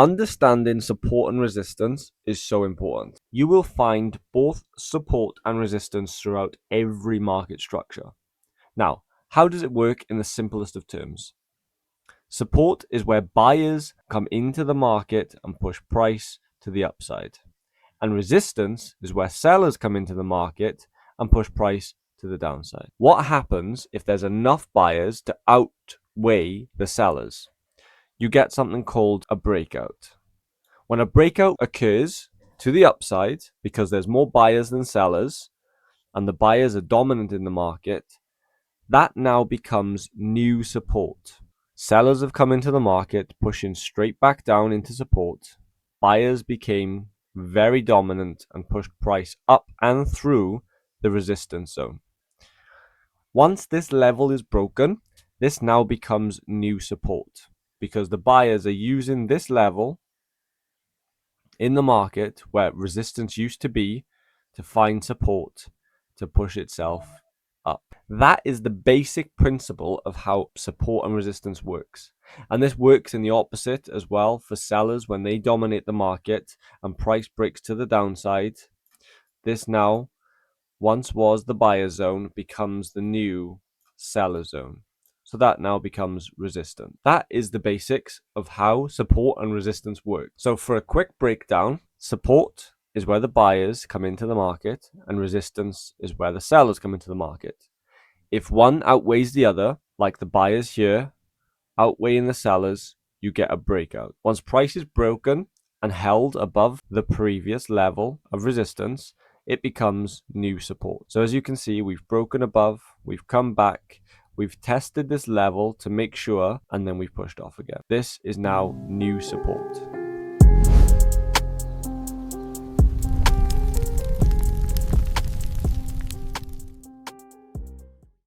Understanding support and resistance is so important. You will find both support and resistance throughout every market structure. Now, how does it work in the simplest of terms? Support is where buyers come into the market and push price to the upside. And resistance is where sellers come into the market and push price to the downside. What happens if there's enough buyers to outweigh the sellers? You get something called a breakout. When a breakout occurs to the upside because there's more buyers than sellers and the buyers are dominant in the market, that now becomes new support. Sellers have come into the market, pushing straight back down into support. Buyers became very dominant and pushed price up and through the resistance zone. Once this level is broken, this now becomes new support because the buyers are using this level in the market where resistance used to be to find support to push itself up. That is the basic principle of how support and resistance works. And this works in the opposite as well for sellers when they dominate the market and price breaks to the downside. This now, once was the buyer zone, becomes the new seller zone. So that now becomes resistance. That is the basics of how support and resistance work. So for a quick breakdown, support is where the buyers come into the market and resistance is where the sellers come into the market. If one outweighs the other, like the buyers here outweighing the sellers, you get a breakout. Once price is broken and held above the previous level of resistance, it becomes new support. So as you can see, we've broken above, we've come back, we've tested this level to make sure, and then we've pushed off again. This is now new support.